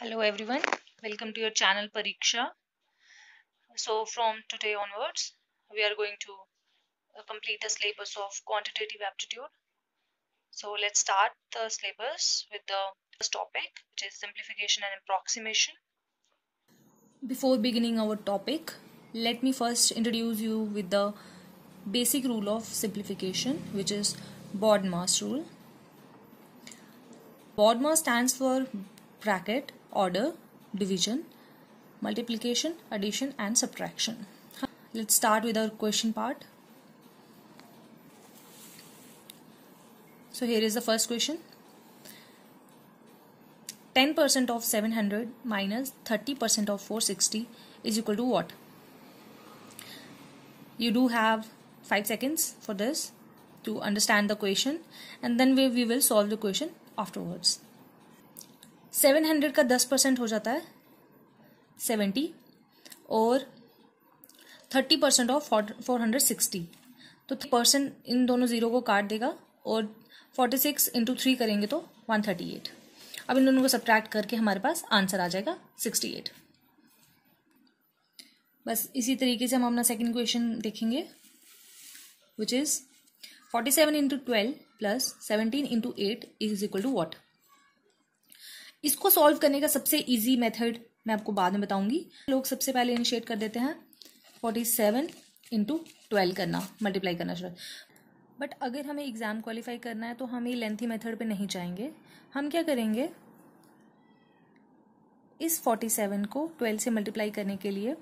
Hello everyone, welcome to your channel Pariksha. So from today onwards, we are going to complete the syllabus of quantitative aptitude. So let's start the syllabus with the first topic, which is simplification and approximation. Before beginning our topic, let me first introduce you with the basic rule of simplification, which is BODMAS rule. BODMAS stands for bracket, order, division, multiplication, addition and subtraction. Let's start with our question part. So here is the first question. 10% of 700 minus 30% of 460 is equal to what? You do have 5 seconds for this to understand the question and then we will solve the question afterwards. 700 का 10% हो जाता है 70 और 30% of 460, तो 30% इन दोनों zero को काट देगा और 46 इंटू 3 करेंगे तो 138. अब इन दोनों को सब्ट्रैक्ट करके हमारे पास आंसर आ जाएगा 68. बस इसी तरीके से हम अपना सेकंड क्वेश्चन देखेंगे, which is 47 into 12 plus 17 into 8 is equal to what. इसको सॉल्व करने का सबसे इजी मेथड मैं आपको बाद में बताऊंगी. लोग सबसे पहले इनिशिएट कर देते हैं 47 इंटू 12 करना, मल्टीप्लाई करना शुरू. बट अगर हमें एग्जाम क्वालिफाई करना है तो हम ये लेंथी मेथड पे नहीं जाएंगे. हम क्या करेंगे, इस 47 को 12 से मल्टीप्लाई करने के लिए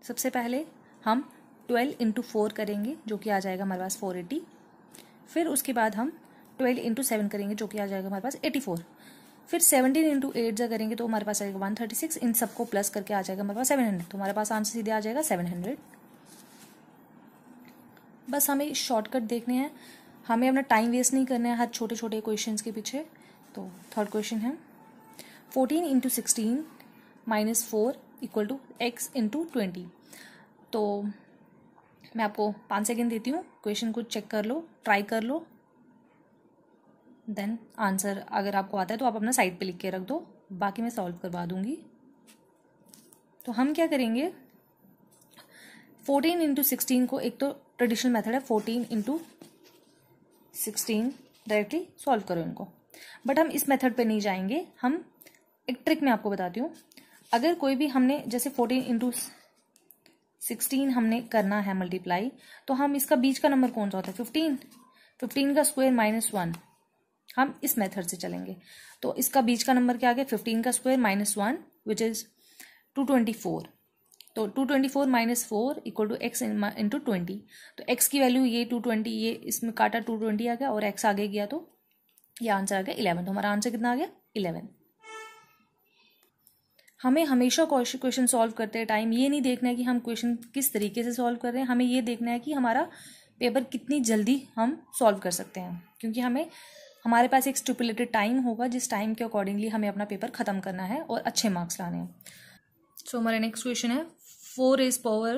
सबसे पहले हम 12 इंटू 4 करेंगे जो कि आ जाएगा हमारे पास 480. फिर उसके बाद हम 12 इंटू 7 करेंगे जो कि आ जाएगा हमारे पास 84. फिर 17 इंटू 8 जब करेंगे तो हमारे पास आएगा 136. इन सबको प्लस करके आ जाएगा हमारे पास 700. तो हमारे पास आंसर सीधे आ जाएगा 700. बस हमें शॉर्टकट देखने हैं, हमें अपना टाइम वेस्ट नहीं करना है हर छोटे छोटे क्वेश्चंस के पीछे. तो थर्ड क्वेश्चन है 14 into 16 minus 4 equal to x into 20. तो मैं आपको 5 सेकेंड देती हूँ, क्वेश्चन को चेक कर लो, ट्राई कर लो, देन आंसर अगर आपको आता है तो आप अपना साइड पे लिख के रख दो, बाकी मैं सॉल्व करवा दूंगी. तो हम क्या करेंगे, 14 इंटू 16 को, एक तो ट्रेडिशनल मेथड है 14 इंटू 16 डायरेक्टली सॉल्व करो इनको, बट हम इस मेथड पे नहीं जाएंगे. हम एक ट्रिक मैं आपको बताती हूँ. अगर कोई भी हमने जैसे 14 इंटू 16 हमने करना है मल्टीप्लाई, तो हम इसका बीच का नंबर कौन सा होता है 15 का स्क्वायर माइनस 1, हम इस मेथड से चलेंगे. तो इसका बीच का नंबर क्या आ गया 15 का स्क्वायर माइनस 1 विच इज 224. तो 224 minus 4 equal to x into 20. तो एक्स की वैल्यू ये 220, ये इसमें काटा 220 आ गया और एक्स आगे गया तो ये आंसर आ गया 11. तो हमारा आंसर कितना आ गया 11. हमें हमेशा क्वेश्चन सॉल्व करते टाइम ये नहीं देखना है कि हम क्वेश्चन किस तरीके से सॉल्व कर रहे हैं, हमें ये देखना है कि हमारा पेपर कितनी जल्दी हम सॉल्व कर सकते हैं, क्योंकि हमारे पास एक स्टिपुलेटेड टाइम होगा जिस टाइम के अकॉर्डिंगली हमें अपना पेपर खत्म करना है और अच्छे मार्क्स लाने हैं. सो हमारा नेक्स्ट क्वेश्चन है 4 raise power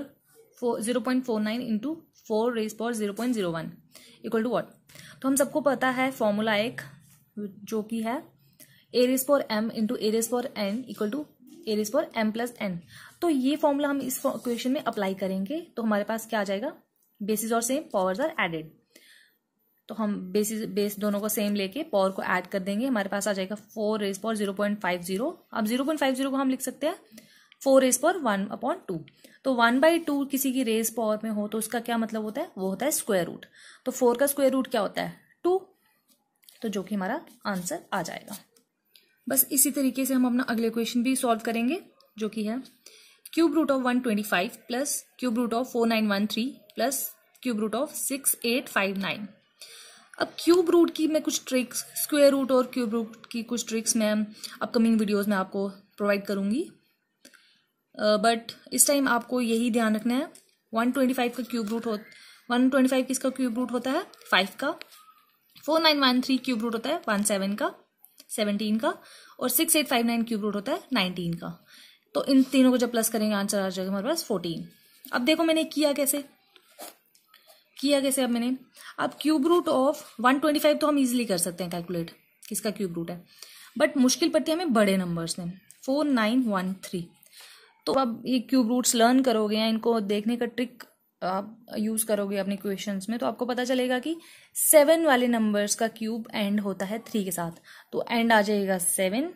0.49 into 4 raise power 0.01 equal to what. तो हम सबको पता है फॉर्मूला एक जो कि है a raise power m into a raise power n equal to a raise power m plus n. तो ये फॉर्मूला हम इस क्वेश्चन में अप्लाई करेंगे तो हमारे पास क्या आ जाएगा, बेसिस और सेम पावर्स आर एडेड. तो हम बेस दोनों को सेम लेके पावर को ऐड कर देंगे, हमारे पास आ जाएगा 4 रेज पावर 0.50. अब 0.50 को हम लिख सकते हैं 4 रेज पावर 1/2. तो 1/2 किसी की रेज पावर में हो तो उसका क्या मतलब होता है, वो होता है स्क्वायर रूट. तो 4 का स्क्वायर रूट क्या होता है 2, तो जो कि हमारा आंसर आ जाएगा. बस इसी तरीके से हम अपना अगले क्वेश्चन भी सॉल्व करेंगे जो कि है cube root of 125 plus cube root of 4913 plus cube root of 6859. अब क्यूब रूट की मैं कुछ ट्रिक्स, स्क्वायर रूट और क्यूब रूट की कुछ ट्रिक्स मैं अपकमिंग वीडियोस में आपको प्रोवाइड करूंगी, बट इस टाइम आपको यही ध्यान रखना है 125 का क्यूब रूट 125 किसका क्यूब रूट होता है 5 का, 4913 क्यूब रूट होता है 17 का 17 का, और 6859 क्यूब रूट होता है 19 का. तो इन तीनों को जब प्लस करेंगे आंसर आ जाएगा हमारे पास 14. अब देखो मैंने किया कैसे, अब मैंने अब क्यूब रूट ऑफ 125 तो हम इजीली कर सकते हैं कैलकुलेट किसका क्यूब रूट है. बट मुश्किल पड़ती है हमें बड़े नंबर्स में, 4913। तो अब ये क्यूब रूट्स लर्न करोगे या इनको देखने का ट्रिक आप यूज करोगे अपने क्वेश्चंस में, तो आपको पता चलेगा कि 7 वाले नंबर्स का क्यूब एंड होता है 3 के साथ, तो एंड आ जाएगा 7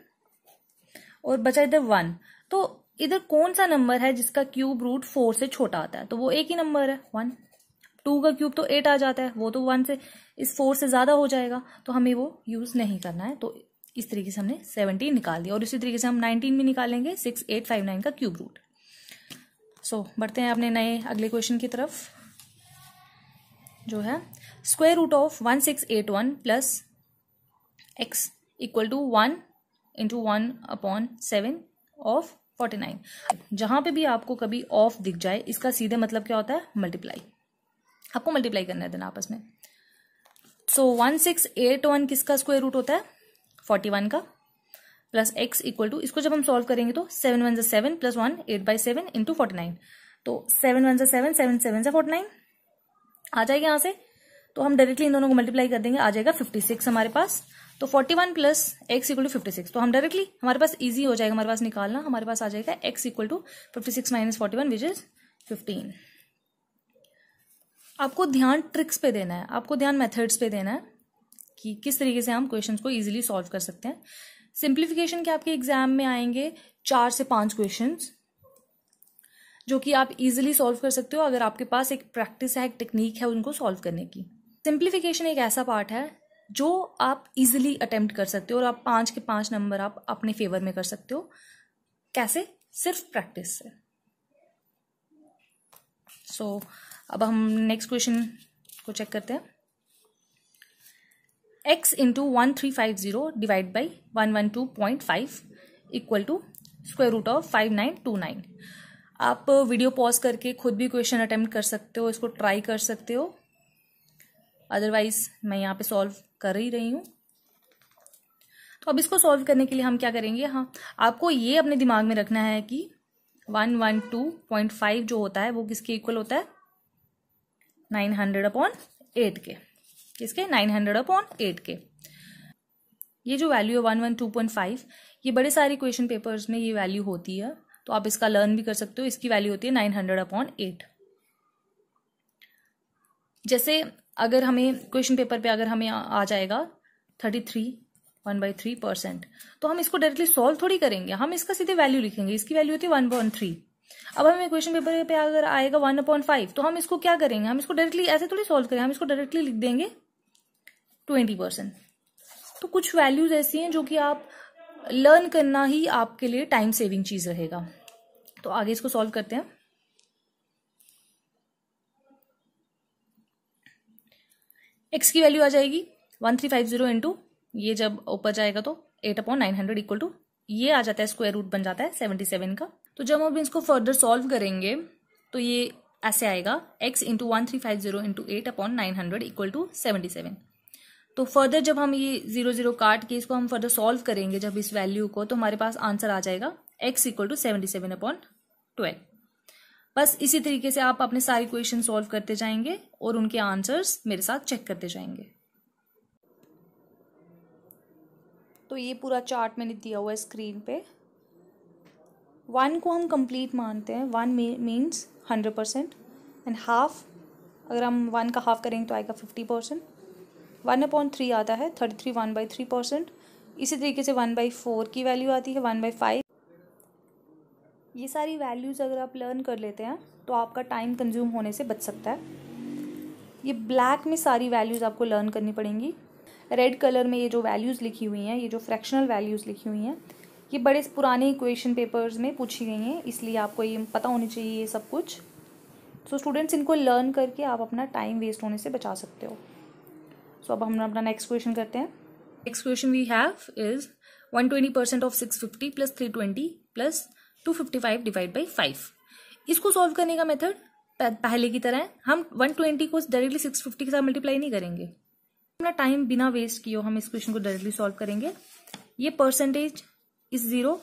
और बचा इधर 1। तो इधर कौन सा नंबर है जिसका क्यूब रूट 4 से छोटा आता है? तो वो एक ही नंबर है 1। 2 का क्यूब तो 8 आ जाता है, वो तो 1 से इस 4 से ज्यादा हो जाएगा, तो हमें वो यूज नहीं करना है। तो इस तरीके से हमने 17 निकाल दिया और इसी तरीके से हम 19 भी निकालेंगे, 6859 का क्यूब रूट। सो बढ़ते हैं अपने नए अगले क्वेश्चन की तरफ, जो है square root of 1681 plus x equal to 1 into 1/7 of 49। जहां पे भी आपको कभी ऑफ दिख जाए, इसका सीधे मतलब क्या होता है? मल्टीप्लाई। आपको मल्टीप्लाई करना है देना आपस में। सो 1681 किसका स्क्वायर रूट होता है? 41 का, प्लस एक्स इक्वल टू, इसको जब हम सॉल्व करेंगे तो 7 1 7 प्लस 1 8/7 इंटू 49। तो 7 1 7 7 7 49 आ जाएगा यहाँ से, तो हम डायरेक्टली इन दोनों को मल्टीप्लाई कर देंगे, आ जाएगा 56 हमारे पास। तो 41 प्लस एक्स इक्वल टू 56, तो हम डायरेक्टली हमारे पास इजी हो जाएगा हमारे पास निकालना, हमारे पास आ जाएगा x equal to 56 minus 41 which is 15। आपको ध्यान ट्रिक्स पे देना है, आपको ध्यान मेथड्स पे देना है कि किस तरीके से हम क्वेश्चंस को इजीली सॉल्व कर सकते हैं। सिंप्लीफिकेशन के आपके एग्जाम में आएंगे 4 से 5 क्वेश्चंस, जो कि आप इजीली सॉल्व कर सकते हो अगर आपके पास एक प्रैक्टिस है, एक टेक्निक है उनको सॉल्व करने की। सिंप्लीफिकेशन एक ऐसा पार्ट है जो आप इजीली अटेम्प्ट कर सकते हो और आप 5 के 5 नंबर आप अपने फेवर में कर सकते हो। कैसे? सिर्फ प्रैक्टिस से। सो अब हम नेक्स्ट क्वेश्चन को चेक करते हैं। x into 1350 divide by 112.5 equal to square root of 5929। आप वीडियो पॉज करके खुद भी क्वेश्चन अटेम्प्ट कर सकते हो, इसको ट्राई कर सकते हो, अदरवाइज मैं यहाँ पे सॉल्व कर ही रही हूँ। तो अब इसको सॉल्व करने के लिए हम क्या करेंगे, हाँ आपको ये अपने दिमाग में रखना है कि 112.5 जो होता है वो किसके इक्वल होता है? 900/8 के। किसके? 900/8 के। ये जो वैल्यू है 112.5, ये बड़े सारे क्वेश्चन पेपर्स में ये वैल्यू होती है, तो आप इसका लर्न भी कर सकते हो। इसकी वैल्यू होती है 900/8। जैसे अगर हमें क्वेश्चन पेपर पे अगर हमें आ जाएगा 33 1/3%, तो हम इसको डायरेक्टली सॉल्व थोड़ी करेंगे, हम इसका सीधे वैल्यू लिखेंगे। इसकी वैल्यू होती है 1/3। अब हमें क्वेश्चन पेपर पे अगर आएगा 1/5, तो हम इसको क्या करेंगे? हम इसको डायरेक्टली ऐसे थोड़ी सॉल्व करेंगे, हम इसको डायरेक्टली लिख देंगे 20%। तो कुछ वैल्यूज ऐसी हैं जो कि आप लर्न करना ही आपके लिए टाइम सेविंग चीज रहेगा। तो आगे इसको सॉल्व करते हैं। एक्स की वैल्यू आ जाएगी 1350 इंटू, ये जब ऊपर जाएगा तो 8/900 इक्वल टू, ये आ जाता है स्क्वायर रूट बन जाता है 77 का। तो जब हम इसको फर्दर सॉल्व करेंगे तो ये ऐसे आएगा, x into 1350 into 8/900 equal to 77। तो फर्दर जब हम ये 0 0 काट के इसको हम फर्दर सॉल्व करेंगे जब इस वैल्यू को, तो हमारे पास आंसर आ जाएगा x इक्वल टू 77/12। बस इसी तरीके से आप अपने सारे क्वेश्चन सॉल्व करते जाएंगे और उनके आंसर्स मेरे साथ चेक करते जाएंगे। तो ये पूरा चार्ट मैंने दिया हुआ है स्क्रीन पे। 1 को हम कंप्लीट मानते हैं, 1 मीन्स 100% एंड हाफ, अगर हम 1 का हाफ करेंगे तो आएगा 50%। 1/3 आता है 33 1/3%। इसी तरीके से 1/4 की वैल्यू आती है 1/5। ये सारी वैल्यूज़ अगर आप लर्न कर लेते हैं तो आपका टाइम कंज्यूम होने से बच सकता है। ये ब्लैक में सारी वैल्यूज़ आपको लर्न करनी पड़ेंगी। रेड कलर में ये जो वैल्यूज़ लिखी हुई हैं, ये जो फ्रैक्शनल वैल्यूज़ लिखी हुई हैं, ये बड़े पुराने क्वेश्चन पेपर्स में पूछी गई हैं, इसलिए आपको ये पता होनी चाहिए ये सब कुछ। सो स्टूडेंट्स, इनको लर्न करके आप अपना टाइम वेस्ट होने से बचा सकते हो। सो अब हम अपना नेक्स्ट क्वेश्चन करते हैं। Next question we have is 120% of 650 plus 320 plus 255 divide by 5। इसको सॉल्व करने का मेथड पहले की तरह है, हम 120 को डायरेक्टली 650 के साथ मल्टीप्लाई नहीं करेंगे। अपना टाइम बिना वेस्ट किए हम इस क्वेश्चन को डायरेक्टली सॉल्व करेंगे। ये परसेंटेज इस 0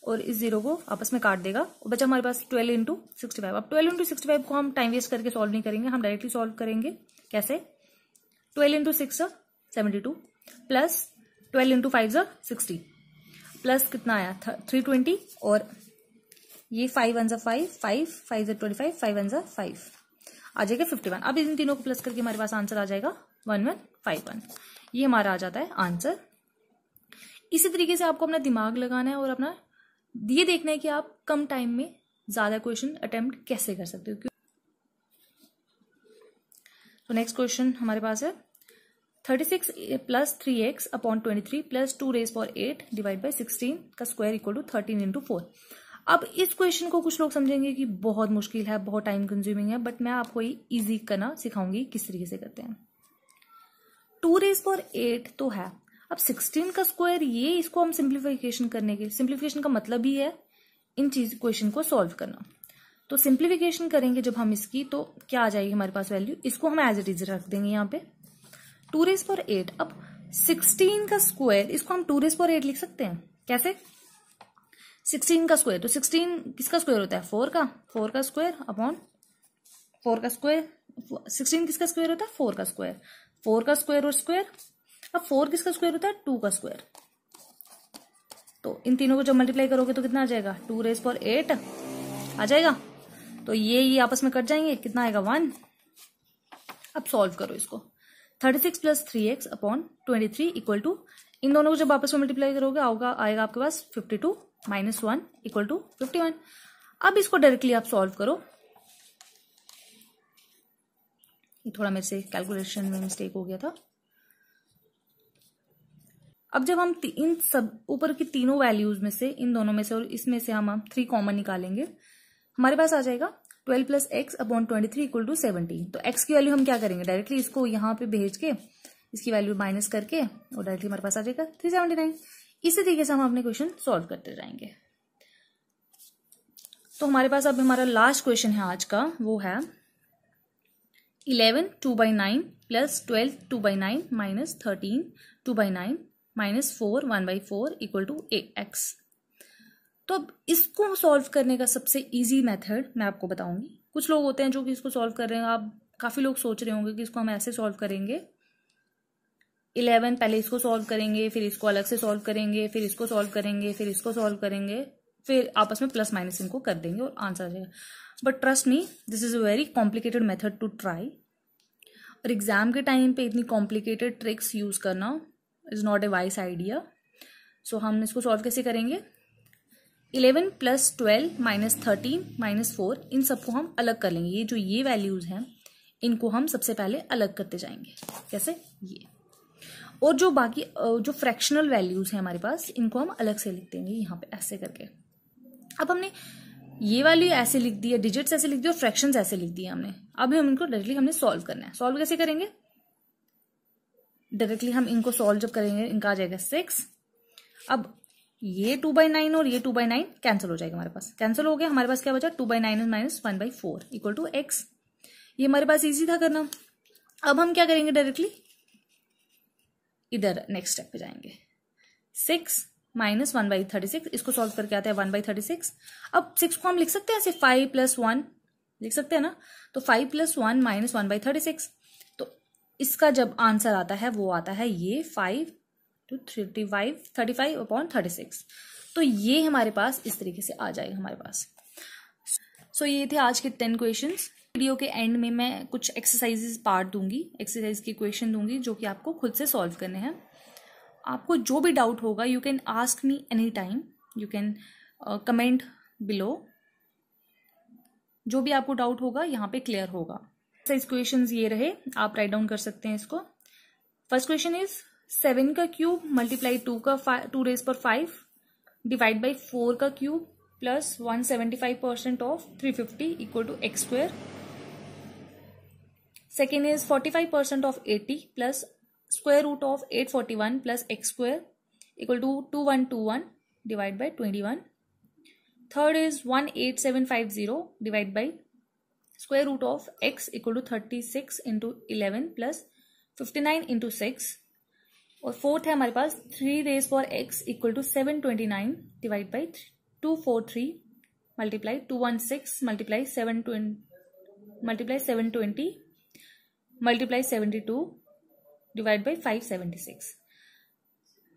और इस 0 को आपस में काट देगा और बचा हमारे पास 12 इंटू 65। अब 12 इंटू 65 को हम टाइम वेस्ट करके सॉल्व नहीं करेंगे, हम डायरेक्टली सॉल्व करेंगे। कैसे? 12 इंटू 6 72 प्लस 12 इंटू 5 ज़ा 60 प्लस कितना आया 320 और ये 5 1 ज़ा 5 5 5 ज़ा 25 5 1 ज़ा 5 आ जाएगा 51। अब इन तीनों को प्लस करके हमारे पास आंसर आ जाएगा 1151। ये हमारा आ जाता है आंसर। इसी तरीके से आपको अपना दिमाग लगाना है और अपना ये देखना है कि आप कम टाइम में ज्यादा क्वेश्चन अटेम्प्ट कैसे कर सकते हो। तो नेक्स्ट क्वेश्चन हमारे पास है 36 plus 3x upon 23 plus 2 raise power 8 divide by 16 का स्क्वायर इक्वल टू 13 इंटू 4। अब इस क्वेश्चन को कुछ लोग समझेंगे कि बहुत मुश्किल है, बहुत टाइम कंज्यूमिंग है, बट मैं आपको ये इजी करना सिखाऊंगी किस तरीके से करते हैं। 2 रेज पावर 8 तो है, अब 16 का स्क्वायर, ये इसको हम सिंप्लीफिकेशन करने के, सिंप्लीफिकेशन का मतलब ही है इन चीज क्वेश्चन को सॉल्व करना। तो सिंप्लीफिकेशन करेंगे जब हम इसकी, तो क्या आ जाएगी हमारे पास वैल्यू, इसको हम एज इट इज रख देंगे यहाँ पे 2 रेज पावर 8। अब 16 का स्क्वायर, इसको हम 2 रेज पावर 8 लिख सकते हैं। कैसे? 16 का स्क्वायर, तो 16 किसका स्क्वायर होता है 4 का स्क्वायर अपॉन 4 का स्क्वायर। 16 किसका स्क्वायर होता है 4 का स्क्वायर, 4 का स्क्वायर और स्क्वायर। अब 4 किसका स्क्वायर होता है 2 का स्क्वायर। तो इन तीनों को जब मल्टीप्लाई करोगे तो कितना आ जाएगा 2 रेज पावर 8 आ जाएगा। तो ये आपस में कट जाएंगे, कितना आएगा 1। अब सॉल्व करो इसको। 36 plus 3x upon 23 equal to, इन दोनों को जब आपस में मल्टीप्लाई करोगे आएगा आपके पास 52 माइनस 1 इक्वल टू 51। अब इसको डायरेक्टली आप सॉल्व करो। ये थोड़ा मेरे से कैलकुलेशन में मिस्टेक हो गया था। अब जब हम इन सब ऊपर की तीनों वैल्यूज में से, इन दोनों में से और इसमें से हम 3 कॉमन निकालेंगे, हमारे पास आ जाएगा 12 plus x upon 23 equal to 17। तो एक्स की वैल्यू हम क्या करेंगे, डायरेक्टली इसको यहाँ पे भेज के इसकी वैल्यू माइनस करके और डायरेक्टली हमारे पास आ जाएगा 379। इसी तरीके से हम अपने क्वेश्चन सॉल्व करते जाएंगे। तो हमारे पास अब हमारा लास्ट क्वेश्चन है आज का, वो है 11 2/9 plus 12 2/9 minus 13 2/9 minus 4 1/4 equal to x। तो अब इसको सॉल्व करने का सबसे इजी मेथड मैं आपको बताऊंगी। कुछ लोग होते हैं जो कि इसको सॉल्व कर रहे हैं, आप काफी लोग सोच रहे होंगे कि इसको हम ऐसे सॉल्व करेंगे, 11 पहले इसको सॉल्व करेंगे, फिर इसको अलग से सॉल्व करेंगे, फिर इसको सॉल्व करेंगे, फिर इसको सॉल्व करेंगे, फिर आपस में प्लस माइनस इनको कर देंगे और आंसर आ जाएगा। But trust me, this is a very complicated method to try. और एग्जाम के टाइम पे इतनी कॉम्प्लिकेटेड ट्रिक्स यूज करना is not a wise idea. So हम इसको सॉल्व कैसे करेंगे, 11 प्लस 12 माइनस 13 माइनस 4, इन सबको हम अलग कर लेंगे। ये जो ये वैल्यूज हैं इनको हम सबसे पहले अलग करते जाएंगे। कैसे? ये। और जो बाकी जो फ्रैक्शनल वैल्यूज हैं हमारे पास, इनको हम अलग से लिख देंगे यहाँ पे ऐसे करके। अब हमने ये वैल्यू ऐसे लिख दी है, डिजिट्स ऐसे लिख दी और फ्रैक्शंस ऐसे लिख दिए हमने। अब हम इनको डायरेक्टली हमने सॉल्व करना है। सॉल्व कैसे करेंगे, डायरेक्टली हम इनको सॉल्व जब करेंगे, इनका आ जाएगा 6। अब ये 2/9 और ये 2/9 कैंसिल हो जाएगा, हमारे पास कैंसिल हो गया। हमारे पास क्या बचा 2/9 माइनस 1/4 इक्वल टू x। ये हमारे पास इजी था करना। अब हम क्या करेंगे, डायरेक्टली इधर नेक्स्ट स्टेप पे जाएंगे। 6 माइनस 1/36, इसको सॉल्व करके आता है 1/36। अब 6 को हम लिख सकते हैं ऐसे 5 + 1 लिख सकते हैं ना। तो 5 + 1 माइनस 1/36। तो इसका जब आंसर आता है वो आता है ये 5 to 35 अपॉन 36। तो ये हमारे पास इस तरीके से आ जाएगा हमारे पास। सो ये थे आज के 10 क्वेश्चंस। वीडियो के एंड में मैं कुछ एक्सरसाइजेस पार्ट दूंगी, एक्सरसाइज के क्वेश्चन दूंगी जो कि आपको खुद से सॉल्व करने हैं। आपको जो भी डाउट होगा you can ask me any time, you can comment below. जो भी आपको डाउट होगा यहाँ पे क्लियर होगा। एक्सरसाइज क्वेश्चंस ये रहे, आप राइट डाउन कर सकते हैं इसको। फर्स्ट क्वेश्चन इज 7 का क्यूब मल्टीप्लाई 2 रेज पर 5 डिवाइड बाई 4 का cube plus 175% of 350 equal to x square. Second is 45% of 80 plus square root of 841 plus x square equal to 2121 divide by 21। Third is 18750 divide by square root of x equal to 36 into 11 plus 59 into 6। और fourth है हमारे पास 3 raise for x equal to 729 divide by 243 multiply 216 multiply 720 multiply 72 divide by 576।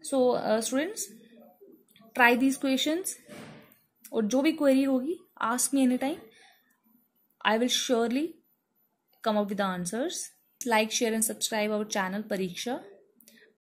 So students, try these questions, और जो भी query होगी ask me any time, I will surely come up with the answers. Like, share and subscribe our channel Pariksha.